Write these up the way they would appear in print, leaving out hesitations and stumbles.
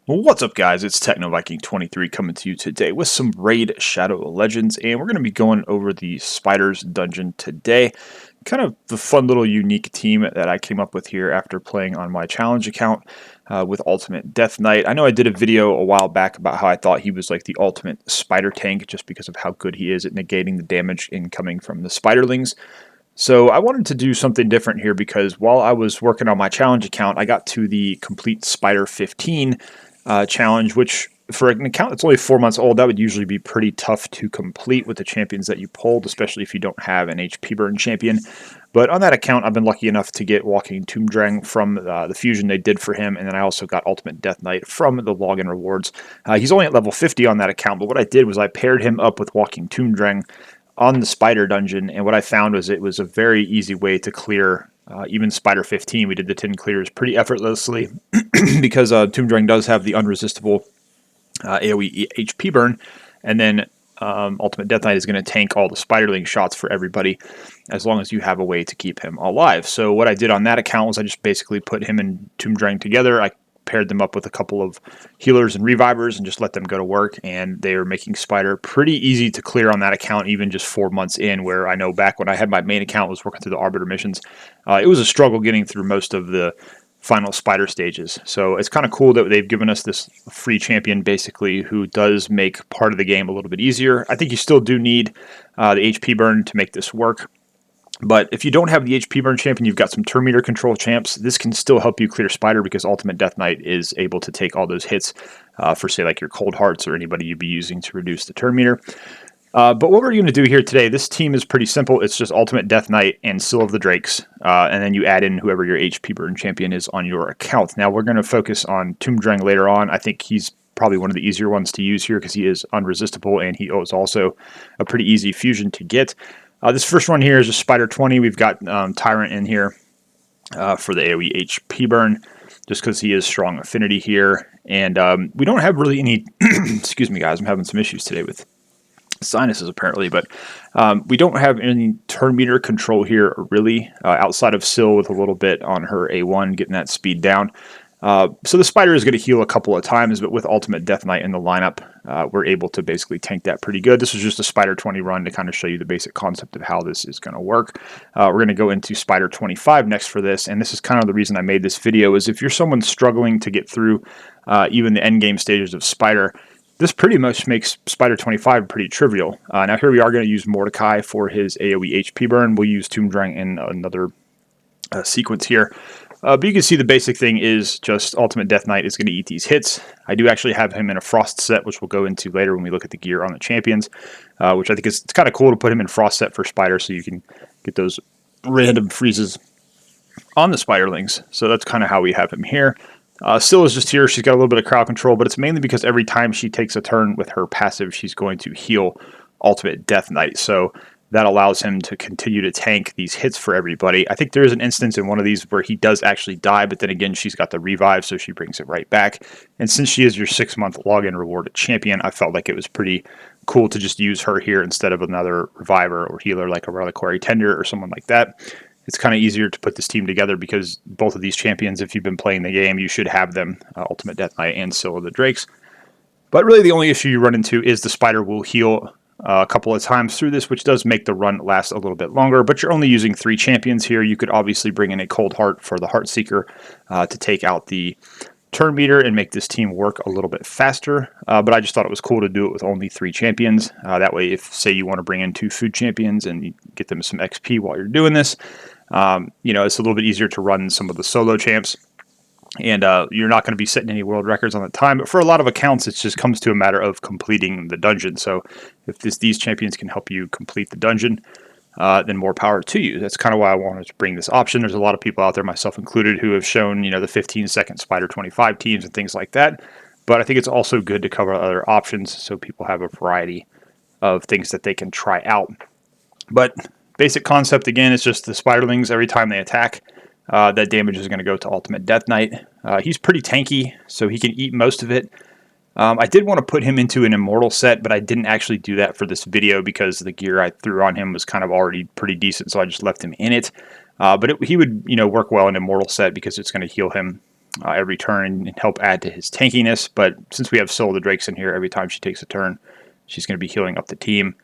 Well, what's up, guys? It's TechnoViking23 coming to you today with some Raid Shadow Legends, and we're going to be going over the Spiders dungeon today. Kind of the fun little unique team that I came up with here after playing on my challenge account with Ultimate Death Knight. I know I did a video a while back about how I thought he was like the ultimate spider tank just because of how good he is at negating the damage incoming from the spiderlings. So I wanted to do something different here because while I was working on my challenge account, I got to the complete Spider 15 challenge, which for an account that's only 4 months old, that would usually be pretty tough to complete with the champions that you pulled, especially if you don't have an HP burn champion. But on that account, I've been lucky enough to get Walking Tomb Drang from the fusion they did for him, and then I also got Ultimate Death Knight from the login rewards. He's only at level 50 on that account, but what I did was I paired him up with Walking Tomb Drang on the Spider dungeon, and what I found was it was a very easy way to clear even Spider 15. We did the 10 clears pretty effortlessly because Tomb Drang does have the unresistible AoE HP burn, and then Ultimate Death Knight is going to tank all the Spiderling shots for everybody as long as you have a way to keep him alive. So what I did on that account was I just basically put him and Tomb Drang together. I paired them up with a couple of healers and revivers and just let them go to work, and they were making Spider pretty easy to clear on that account even just 4 months in, where I know back when I had my main account was working through the Arbiter missions, it was a struggle getting through most of the final Spider stages. So it's kind of cool that they've given us this free champion basically who does make part of the game a little bit easier. I think you still do need the HP burn to make this work. But if you don't have the HP burn champion, you've got some turn meter control champs. This can still help you clear Spider because Ultimate Death Knight is able to take all those hits for, say, like your Coldhearts or anybody you'd be using to reduce the turn meter. But what we're going to do here today, this team is pretty simple. It's just Ultimate Death Knight and Scyl of the Drakes, and then you add in whoever your HP burn champion is on your account. Now we're going to focus on Tomb Drang later on. I think he's probably one of the easier ones to use here because he is unresistible and he is also a pretty easy fusion to get. This first one here is just Spider 20. We've got Tyrant in here for the AoE HP burn, just because he is strong affinity here. And we don't have really any, excuse me guys, I'm having some issues today with sinuses apparently, but we don't have any turn meter control here really, outside of Scyl with a little bit on her A1, getting that speed down. So the Spider is going to heal a couple of times, but with Ultimate Death Knight in the lineup, we're able to basically tank that pretty good. This was just a Spider 20 run to kind of show you the basic concept of how this is going to work. We're going to go into Spider 25 next for this, and this is kind of the reason I made this video, is if you're someone struggling to get through even the end game stages of Spider, this pretty much makes Spider 25 pretty trivial. Now here we are going to use Mordecai for his AoE HP burn. We'll use Tomb Drang in another sequence here. But you can see the basic thing is just Ultimate Death Knight is going to eat these hits. I do actually have him in a Frost set, which we'll go into later when we look at the gear on the champions, which I think it's kind of cool to put him in Frost set for Spider so you can get those random freezes on the Spiderlings. So that's kind of how we have him here. Scyl is just here. She's got a little bit of crowd control, but it's mainly because every time she takes a turn with her passive, she's going to heal Ultimate Death Knight. So that allows him to continue to tank these hits for everybody. I think there is an instance in one of these where he does actually die, but then again, she's got the revive, so she brings it right back. And since she is your 6-month login rewarded champion, I felt like it was pretty cool to just use her here instead of another reviver or healer like a Reliquary Tender or someone like that. It's kind of easier to put this team together because both of these champions, if you've been playing the game, you should have them, Ultimate Death Knight and Scyl of the Drakes. But really the only issue you run into is the Spider will heal a couple of times through this, which does make the run last a little bit longer, but you're only using 3 champions here. You could obviously bring in a Coldheart for the Heartseeker to take out the turn meter and make this team work a little bit faster, but I just thought it was cool to do it with only 3 champions. That way, if, say, you want to bring in 2 food champions and you get them some XP while you're doing this, you know, it's a little bit easier to run some of the solo champs. And you're not going to be setting any world records on the time, but for a lot of accounts, it just comes to a matter of completing the dungeon. So if these champions can help you complete the dungeon, then more power to you. That's kind of why I wanted to bring this option. There's a lot of people out there, myself included, who have shown, you know, the 15-second Spider 25 teams and things like that. But I think it's also good to cover other options so people have a variety of things that they can try out. But basic concept, again, is just the Spiderlings, every time they attack, that damage is going to go to Ultimate Death Knight. He's pretty tanky, so he can eat most of it. I did want to put him into an Immortal set, but I didn't actually do that for this video because the gear I threw on him was kind of already pretty decent, so I just left him in it. But he would, you know, work well in Immortal set because it's going to heal him every turn and help add to his tankiness. But since we have Scyl the Drakes in here, every time she takes a turn, she's going to be healing up the team.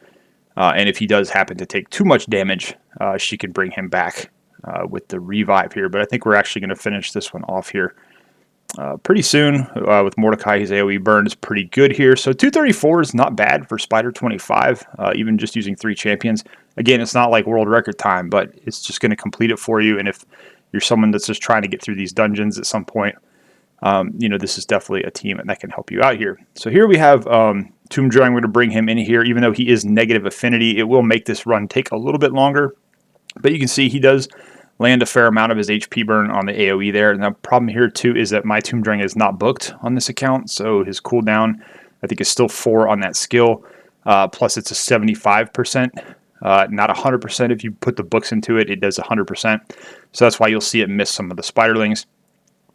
And if he does happen to take too much damage, she can bring him back with the revive here. But I think we're actually going to finish this one off here pretty soon with Mordecai. His AoE burn is pretty good here. So 234 is not bad for Spider 25, even just using 3 champions. Again, it's not like world record time, but it's just going to complete it for you. And if you're someone that's just trying to get through these dungeons at some point, you know, this is definitely a team that can help you out here. So here we have Tomb Drawing. We're going to bring him in here. Even though he is negative affinity, it will make this run take a little bit longer. But you can see he does land a fair amount of his HP burn on the AoE there. And the problem here too is that my Tomb Drawing is not booked on this account. So his cooldown, I think, is still 4 on that skill. Plus it's a 75%. Not 100%. If you put the books into it, it does 100%. So that's why you'll see it miss some of the spiderlings.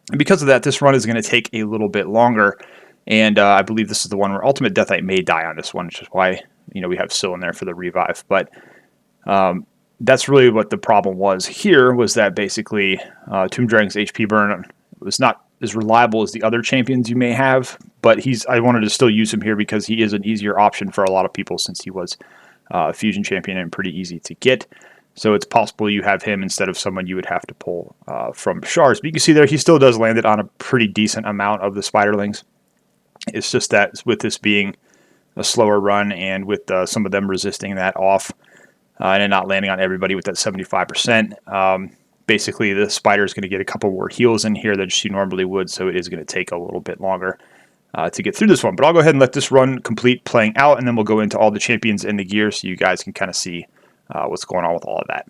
And because of that, this run is going to take a little bit longer. And I believe this is the one where Ultimate Death Knight may die on this one, which is why, you know, we have Scyl in there for the revive. But that's really what the problem was here, was that basically Tomb Drawing's HP burn was not as reliable as the other champions you may have. But I wanted to still use him here because he is an easier option for a lot of people, since he was a fusion champion and pretty easy to get. So it's possible you have him instead of someone you would have to pull from shards. But you can see there, he still does land it on a pretty decent amount of the spiderlings. It's just that with this being a slower run, and with some of them resisting that off, and not landing on everybody with that 75%, basically the spider is going to get a couple more heals in here than she normally would. So it is going to take a little bit longer to get through this one. But I'll go ahead and let this run complete playing out, and then we'll go into all the champions and the gear so you guys can kind of see what's going on with all of that.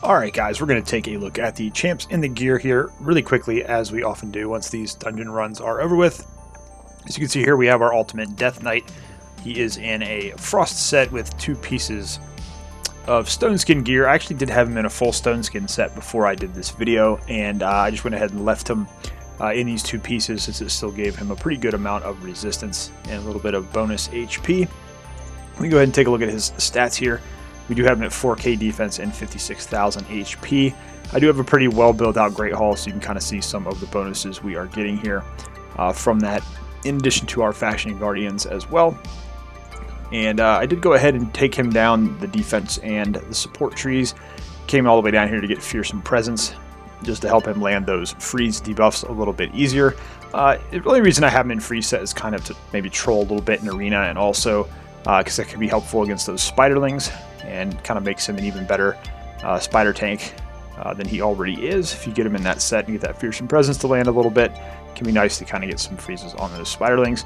Alright guys, we're going to take a look at the champs and the gear here really quickly, as we often do once these dungeon runs are over with. As you can see here, we have our Ultimate Death Knight. He is in a frost set with 2 pieces of stone skin gear. I actually did have him in a full stone skin set before I did this video, and I just went ahead and left him in these 2 pieces, since it still gave him a pretty good amount of resistance and a little bit of bonus HP. Let me go ahead and take a look at his stats here. We do have him at 4k defense and 56,000 HP. I do have a pretty well built out Great Hall, so you can kind of see some of the bonuses we are getting here from that, in addition to our Faction Guardians as well. And I did go ahead and take him down the defense and the support trees. Came all the way down here to get Fearsome Presence, just to help him land those freeze debuffs a little bit easier. The only reason I have him in freeze set is kind of to maybe troll a little bit in arena, and also because that can be helpful against those spiderlings, and kind of makes him an even better spider tank than he already is. If you get him in that set and get that Fearsome Presence to land a little bit, it can be nice to kind of get some freezes on those spiderlings.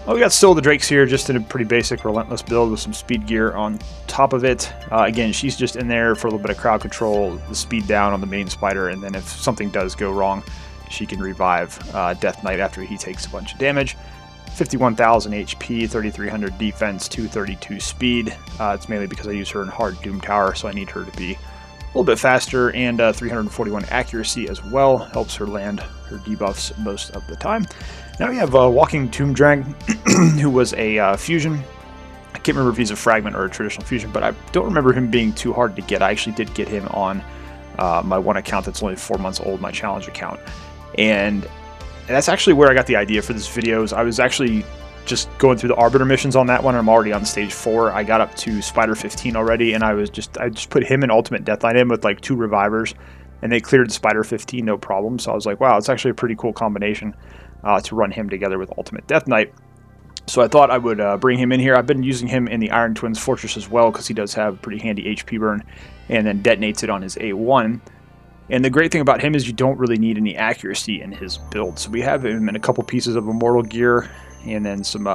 Well, we got Scyl the Drakes here, just in a pretty basic Relentless build with some speed gear on top of it. Again, she's just in there for a little bit of crowd control, the speed down on the main spider, and then if something does go wrong, she can revive Death Knight after he takes a bunch of damage. 51,000 HP, 3,300 defense, 232 speed. It's mainly because I use her in hard Doom Tower, so I need her to be a little bit faster, and 341 accuracy as well. Helps her land her debuffs most of the time. Now we have Walking Tomb Drag, who was a fusion. I can't remember if he's a fragment or a traditional fusion, but I don't remember him being too hard to get. I actually did get him on my one account that's only 4 months old, my challenge account. And that's actually where I got the idea for this video. I was actually just going through the Arbiter missions on that one. I'm already on stage 4. I got up to Spider 15 already, and I just put him and Ultimate Death Knight in with like 2 revivers, and they cleared Spider 15 no problem. So I was like, wow, it's actually a pretty cool combination to run him together with Ultimate Death Knight. So I thought I would bring him in here. I've been using him in the Iron Twins Fortress as well because he does have pretty handy HP burn and then detonates it on his A1. And the great thing about him is you don't really need any accuracy in his build. So we have him in a couple pieces of Immortal gear and then some,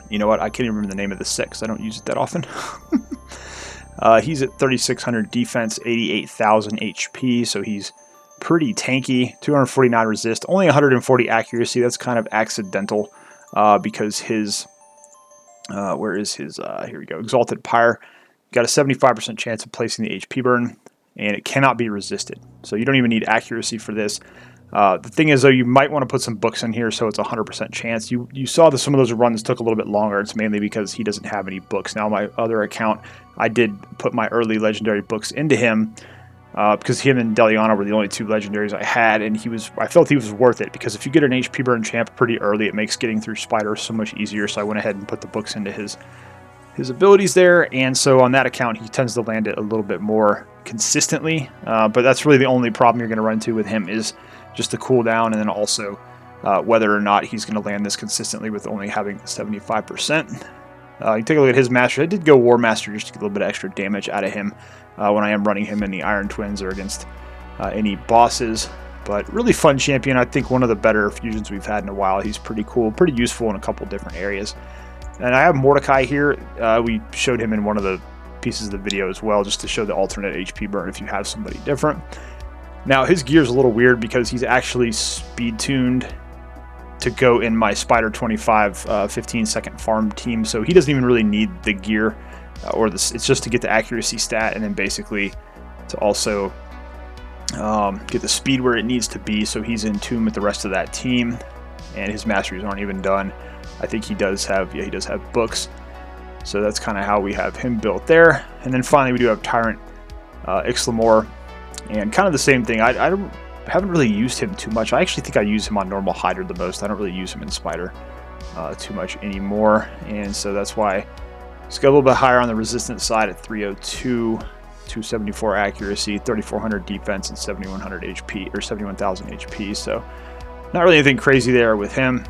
you know what, I can't even remember the name of the set because I don't use it that often. He's at 3,600 defense, 88,000 HP, so he's pretty tanky, 249 resist, only 140 accuracy. That's kind of accidental because his, where is his, here we go, Exalted Pyre. Got a 75% chance of placing the HP burn, and it cannot be resisted. So you don't even need accuracy for this. The thing is, though, you might want to put some books in here so it's a 100% chance. You saw that some of those runs took a little bit longer. It's mainly because he doesn't have any books. Now, my other account, I did put my early legendary books into him because him and Deliana were the only two legendaries I had, and I felt he was worth it because if you get an HP burn champ pretty early, it makes getting through Spider so much easier. So I went ahead and put the books into his abilities there, and so on that account, he tends to land it a little bit more consistently. But that's really the only problem you're going to run into with him is just the cooldown, and then also whether or not he's going to land this consistently with only having 75%. You take a look at his master. I did go War Master just to get a little bit of extra damage out of him when I am running him in the Iron Twins or against any bosses. But really fun champion. I think one of the better fusions we've had in a while. He's pretty cool, pretty useful in a couple different areas. And I have Mordecai here. We showed him in one of the pieces of the video as well, just to show the alternate HP burn if you have somebody different. Now, his gear is a little weird because he's actually speed tuned to go in my Spider 25 15-second farm team, so he doesn't even really need the gear or this. It's just to get the accuracy stat and then basically to also get the speed where it needs to be, so he's in tune with the rest of that team, and his masteries aren't even done. I think he does have, yeah, he does have books, so that's kind of how we have him built there. And then finally we do have Tyrant, Ixlamore, and kind of the same thing. I haven't really used him too much. I actually think I use him on normal Hydra the most. I don't really use him in Spider too much anymore, and so that's why he's got a little bit higher on the resistance side at 302, 274 accuracy, 3,400 defense, and 7,100 HP, or 71,000 HP. So not really anything crazy there with him.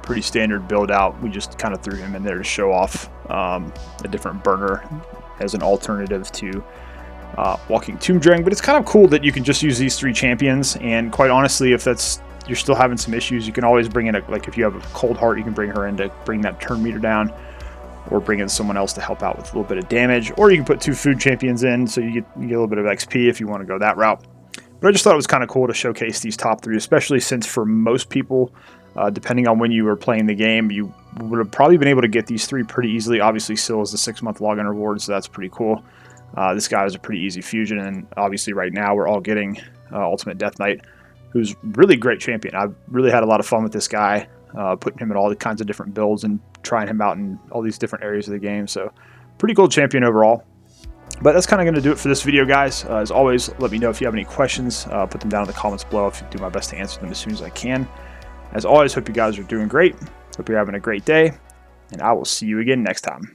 Pretty standard build out. We just kind of threw him in there to show off a different burner as an alternative to Walking Tomb Dragon. But it's kind of cool that you can just use these three champions, and quite honestly, if you're still having some issues, you can always bring in like if you have a Coldheart, you can bring her in to bring that turn meter down, or bring in someone else to help out with a little bit of damage, or you can put two food champions in so you get a little bit of XP if you want to go that route. But I just thought it was kind of cool to showcase these top three, especially since for most people, depending on when you were playing the game, you would have probably been able to get these three pretty easily. Obviously, Scyl is the 6-month login reward, so that's pretty cool. This guy is a pretty easy fusion, and obviously right now we're all getting Ultimate Death Knight, who's really great champion. I've really had a lot of fun with this guy, putting him in all the kinds of different builds and trying him out in all these different areas of the game. So pretty cool champion overall. But that's kind of going to do it for this video, guys. As always, let me know if you have any questions. Put them down in the comments below. I'll do my best to answer them as soon as I can. As always, hope you guys are doing great. Hope you're having a great day, and I will see you again next time.